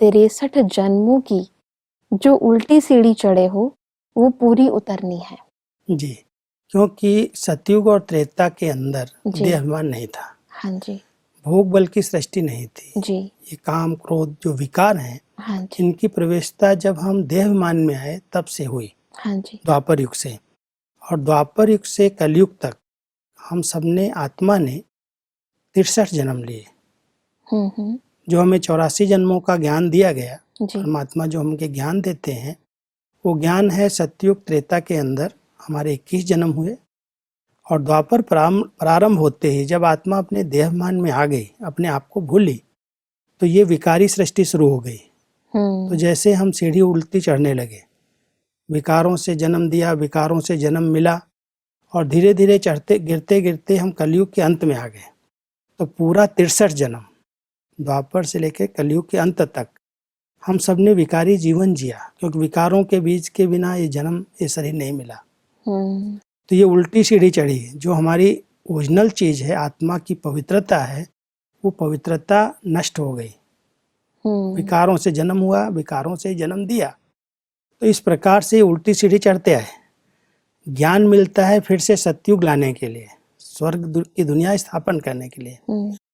63 जन्मों की जो उल्टी सीढ़ी चढ़े हो वो पूरी उतरनी है। जी, क्योंकि सतयुग और त्रेता के अंदर जी। देहाभिमान नहीं था, हाँ जी। भोग बल की सृष्टि नहीं थी। जी। ये काम क्रोध जो विकार हैं, हाँ जी। इनकी प्रवेशता जब हम देहाभिमान में आए तब से हुई, हाँ जी। द्वापर युग से। और द्वापर युग से कलयुग तक हम सबने आत्मा ने 63 जन्म लिए, जो हमें 84 जन्मों का ज्ञान दिया गया। जी। परमात्मा जो हमके ज्ञान देते हैं वो ज्ञान है सतयुग त्रेता के अंदर हमारे 21 जन्म हुए। और द्वापर प्रारंभ होते ही जब आत्मा अपने देहमान में आ गई, अपने आप को भूली, तो ये विकारी सृष्टि शुरू हो गई। तो जैसे हम सीढ़ी उल्टी चढ़ने लगे, विकारों से जन्म दिया, विकारों से जन्म मिला, और धीरे धीरे चढ़ते गिरते गिरते हम कलयुग के अंत में आ गए। तो पूरा 63 जन्म द्वापर से लेकर कलयुग के अंत तक हम सब ने विकारी जीवन जिया, क्योंकि विकारों के बीज के बिना ये जन्म, ये शरीर नहीं मिला। तो ये उल्टी सीढ़ी चढ़ी। जो हमारी ओरिजिनल चीज है, आत्मा की पवित्रता है, वो पवित्रता नष्ट हो गई। विकारों से जन्म हुआ, विकारों से जन्म दिया। तो इस प्रकार से उल्टी सीढ़ी चढ़ते आए। ज्ञान मिलता है फिर से सतयुग लाने के लिए, स्वर्ग की दुनिया स्थापन करने के लिए,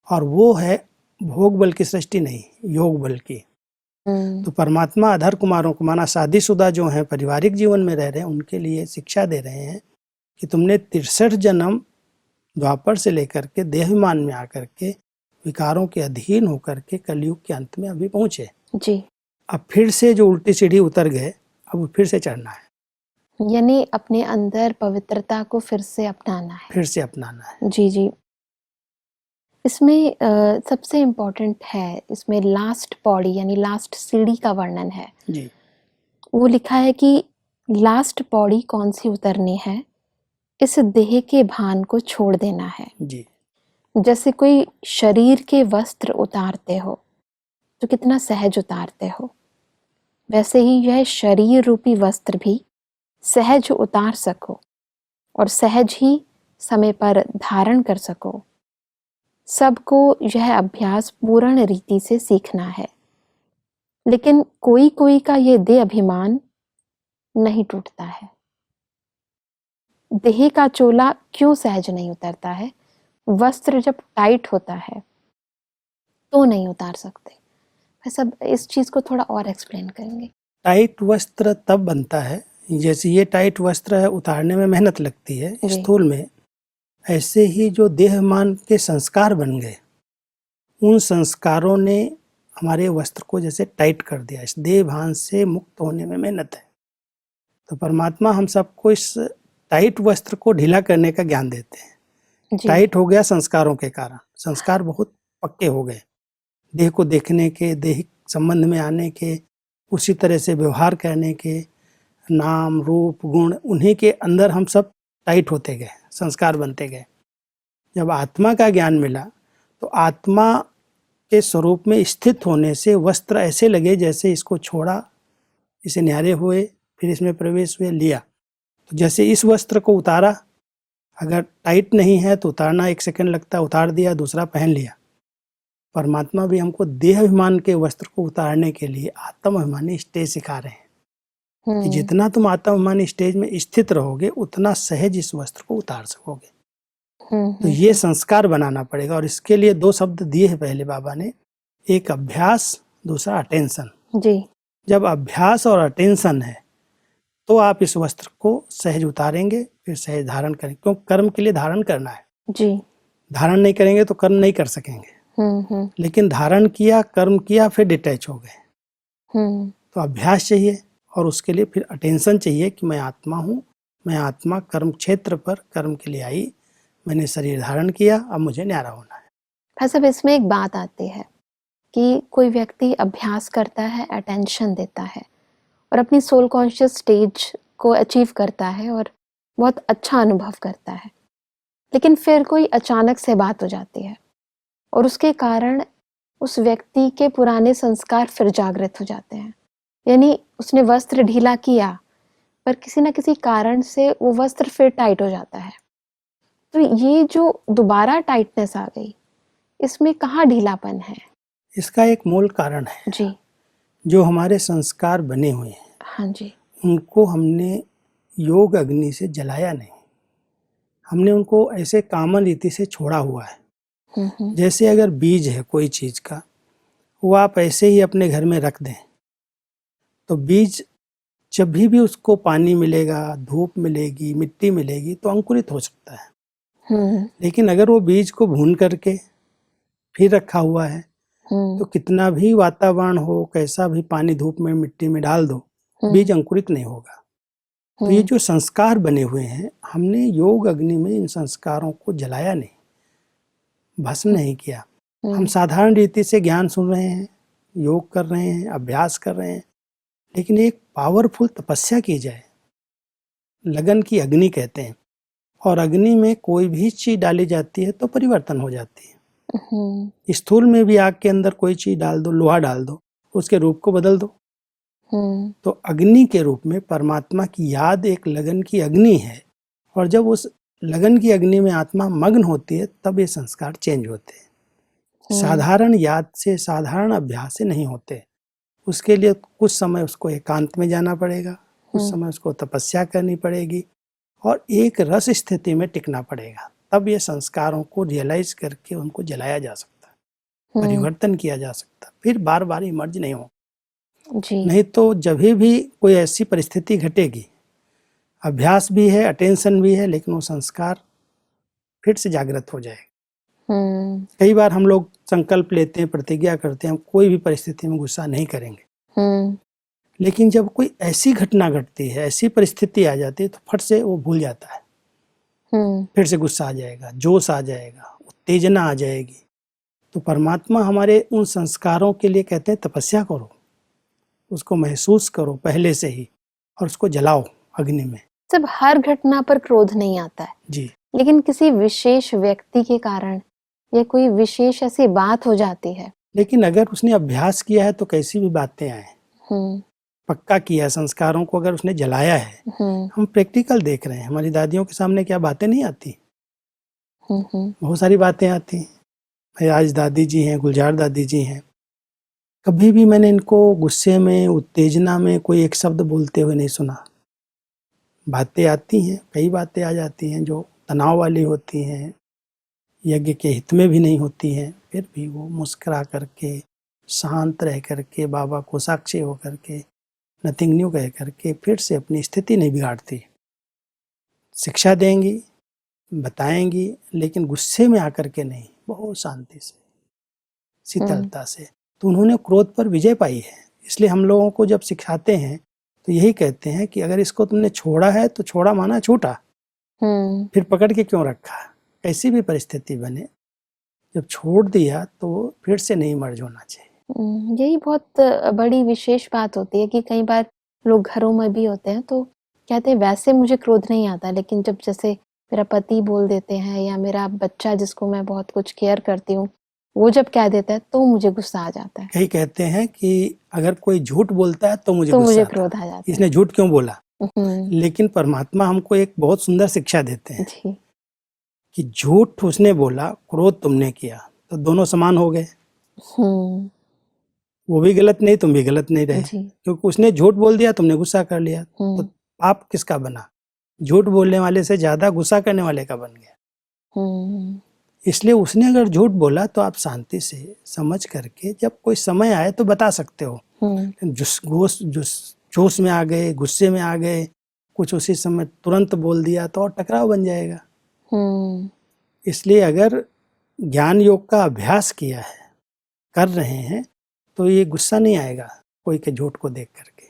और वो है भोग बल की सृष्टि नहीं, योग बल की। तो परमात्मा अधर कुमारों को, माना शादीशुदा जो हैं, पारिवारिक जीवन में रह रहे हैं, उनके लिए शिक्षा दे रहे हैं कि तुमने 63 जन्म द्वापर से लेकर के देहाभिमान में आकर के विकारों के अधीन होकर के कलयुग के अंत में अभी पहुंचे जी। अब फिर से जो उल्टी सीढ़ी उतर गए, अब फिर से चढ़ना है, यानी अपने अंदर पवित्रता को फिर से अपनाना है। फिर से अपनाना है। जी जी। इसमें सबसे इम्पोर्टेंट है, इसमें लास्ट पौड़ी यानी लास्ट सीढ़ी का वर्णन है जी। वो लिखा है कि लास्ट पौड़ी कौन सी उतरनी है, इस देह के भान को छोड़ देना है। जी। जैसे कोई शरीर के वस्त्र उतारते हो तो कितना सहज उतारते हो, वैसे ही यह शरीर रूपी वस्त्र भी सहज उतार सको और सहज ही समय पर धारण कर सको। सबको यह अभ्यास पूर्ण रीति से सीखना है, लेकिन कोई कोई का ये देह अभिमान नहीं टूटता है। देह का चोला क्यों सहज नहीं उतरता है? वस्त्र जब टाइट होता है तो नहीं उतार सकते। मैं सब इस चीज को थोड़ा और एक्सप्लेन करेंगे। टाइट वस्त्र तब बनता है, जैसे ये टाइट वस्त्र है, उतारने में मेहनत लगती है स्थूल में, ऐसे ही जो देहमान के संस्कार बन गए, उन संस्कारों ने हमारे वस्त्र को जैसे टाइट कर दिया। इस देह भान से मुक्त होने में मेहनत है। तो परमात्मा हम सबको इस टाइट वस्त्र को ढीला करने का ज्ञान देते हैं। टाइट हो गया संस्कारों के कारण, संस्कार बहुत पक्के हो गए, देह को देखने के, देह संबंध में आने के, उसी तरह से व्यवहार करने के, नाम रूप गुण, उन्हीं के अंदर हम सब टाइट होते गए, संस्कार बनते गए। जब आत्मा का ज्ञान मिला तो आत्मा के स्वरूप में स्थित होने से वस्त्र ऐसे लगे जैसे इसको छोड़ा, इसे न्यारे हुए, फिर इसमें प्रवेश हुए, लिया। तो जैसे इस वस्त्र को उतारा, अगर टाइट नहीं है तो उतारना 1 सेकंड लगता, उतार दिया, दूसरा पहन लिया। परमात्मा भी हमको देह अभिमान के वस्त्र को उतारने के लिए आत्माभिमानी स्टेज सिखा रहे हैं कि जितना तुम आत्माभिमानी स्टेज में स्थित रहोगे उतना सहज इस वस्त्र को उतार सकोगे। तो ये संस्कार बनाना पड़ेगा, और इसके लिए 2 शब्द दिए हैं पहले बाबा ने, एक अभ्यास, दूसरा अटेंशन। जी। जब अभ्यास और अटेंशन है तो आप इस वस्त्र को सहज उतारेंगे, फिर सहज धारण करेंगे, क्योंकि कर्म के लिए धारण करना है। जी। धारण नहीं करेंगे तो कर्म नहीं कर सकेंगे। लेकिन धारण किया, कर्म किया, फिर डिटैच हो गए। तो अभ्यास चाहिए, और उसके लिए फिर अटेंशन चाहिए कि मैं आत्मा हूँ, मैं आत्मा कर्म क्षेत्र पर कर्म के लिए आई, मैंने शरीर धारण किया, अब मुझे न्यारा होना है। भाई साहब, इसमें एक बात आती है कि कोई व्यक्ति अभ्यास करता है, अटेंशन देता है और अपनी सोल कॉन्शियस स्टेज को अचीव करता है और बहुत अच्छा अनुभव करता है, लेकिन फिर कोई अचानक से बात हो जाती है और उसके कारण उस व्यक्ति के पुराने संस्कार फिर जागृत हो जाते हैं। यानी उसने वस्त्र ढीला किया पर किसी न किसी कारण से वो वस्त्र फिर टाइट हो जाता है। तो ये जो दोबारा टाइटनेस आ गई, इसमें कहाँ ढीलापन है? इसका एक मूल कारण है जी। जो हमारे संस्कार बने हुए हैं हाँ जी। उनको हमने योग अग्नि से जलाया नहीं, हमने उनको ऐसे कामन रीति से छोड़ा हुआ है। जैसे अगर बीज है कोई चीज़ का, वो आप ऐसे ही अपने घर में रख दें तो बीज जब भी उसको पानी मिलेगा, धूप मिलेगी, मिट्टी मिलेगी तो अंकुरित हो सकता है। लेकिन अगर वो बीज को भून करके फिर रखा हुआ है तो कितना भी वातावरण हो, कैसा भी पानी धूप में मिट्टी में डाल दो, बीज अंकुरित नहीं होगा। तो ये जो संस्कार बने हुए हैं, हमने योग अग्नि में इन संस्कारों को जलाया नहीं, भस्म नहीं किया। हम साधारण रीति से ज्ञान सुन रहे हैं, योग कर रहे हैं, अभ्यास कर रहे हैं, लेकिन एक पावरफुल तपस्या की जाए, लगन की अग्नि कहते हैं, और अग्नि में कोई भी चीज डाली जाती है तो परिवर्तन हो जाती है। स्थूल में भी आग के अंदर कोई चीज डाल दो, लोहा डाल दो, उसके रूप को बदल दो। तो अग्नि के रूप में परमात्मा की याद एक लगन की अग्नि है, और जब उस लगन की अग्नि में आत्मा मग्न होती है तब ये संस्कार चेंज होते हैं। साधारण याद से, साधारण अभ्यास से नहीं होते। उसके लिए कुछ समय उसको एकांत में जाना पड़ेगा, कुछ समय उसको तपस्या करनी पड़ेगी, और एक रस स्थिति में टिकना पड़ेगा, तब ये संस्कारों को रियलाइज करके उनको जलाया जा सकता, परिवर्तन किया जा सकता, फिर बार बार इमर्ज नहीं हो। नहीं तो जब भी कोई ऐसी परिस्थिति घटेगी, अभ्यास भी है, अटेंशन भी है, लेकिन वो संस्कार फिर से जागृत हो जाएगा। कई बार हम लोग संकल्प लेते हैं, प्रतिज्ञा करते हैं, हम कोई भी परिस्थिति में गुस्सा नहीं करेंगे, लेकिन जब कोई ऐसी घटना घटती है, ऐसी परिस्थिति आ जाती है, तो फट से वो भूल जाता है, फिर से गुस्सा आ जाएगा, जोश आ जाएगा, उत्तेजना आ जाएगी। तो परमात्मा हमारे उन संस्कारों के लिए कहते हैं तपस्या करो, उसको महसूस करो पहले से ही, और उसको जलाओ अग्नि में। सब हर घटना पर क्रोध नहीं आता है जी, लेकिन किसी विशेष व्यक्ति के कारण या कोई विशेष ऐसी बात हो जाती है। लेकिन अगर उसने अभ्यास किया है तो कैसी भी बातें आए, पक्का किया है, संस्कारों को अगर उसने जलाया है, हम प्रैक्टिकल देख रहे हैं, हमारी दादियों के सामने क्या बातें नहीं आती, बहुत सारी बातें आती हैं। आज दादी जी हैं, गुलजार दादी जी हैं, कभी भी मैंने इनको गुस्से में, उत्तेजना में कोई एक शब्द बोलते हुए नहीं सुना। बातें आती हैं, कई बातें आ जाती हैं जो तनाव वाली होती हैं, यज्ञ के हित में भी नहीं होती हैं, फिर भी वो मुस्कुरा करके, शांत रह करके, बाबा को साक्षी हो करके, नथिंग न्यू कह करके फिर से अपनी स्थिति नहीं बिगाड़ती। शिक्षा देंगी, बताएंगी, लेकिन गुस्से में आकर के नहीं, बहुत शांति से, शीतलता से। तो उन्होंने क्रोध पर विजय पाई है। इसलिए हम लोगों को जब सिखाते हैं तो यही कहते हैं कि अगर इसको तुमने छोड़ा है तो छोड़ा माना छूटा, फिर पकड़ के क्यों रखा। कैसी भी परिस्थिति बने, जब छोड़ दिया तो फिर से नहीं मर्ज होना चाहिए। यही बहुत बड़ी विशेष बात होती है कि कई बार लोग घरों में भी होते हैं तो कहते हैं वैसे मुझे क्रोध नहीं आता, लेकिन जब जैसे मेरा पति बोल देते हैं या मेरा बच्चा जिसको मैं बहुत कुछ केयर करती हूँ वो जब कह देता है तो मुझे गुस्सा आ जाता है। कई कहते हैं कि अगर कोई झूठ बोलता है तो मुझे क्रोध आ जाता है, इसने झूठ क्यों बोला। लेकिन परमात्मा हमको एक बहुत सुंदर शिक्षा देते हैं कि झूठ उसने बोला, क्रोध तुमने किया, तो दोनों समान हो गए। वो भी गलत नहीं, तुम भी गलत नहीं रहे, क्योंकि उसने झूठ बोल दिया, तुमने गुस्सा कर लिया, तो पाप किसका बना। झूठ बोलने वाले से ज्यादा गुस्सा करने वाले का बन गया। इसलिए उसने अगर झूठ बोला तो आप शांति से समझ करके जब कोई समय आए तो बता सकते हो। जोश में आ गए, गुस्से में आ गए, कुछ उसी समय तुरंत बोल दिया तो और टकराव बन जाएगा। इसलिए अगर ज्ञान योग का अभ्यास किया है, कर रहे हैं, तो ये गुस्सा नहीं आएगा कोई के झूठ को देख करके।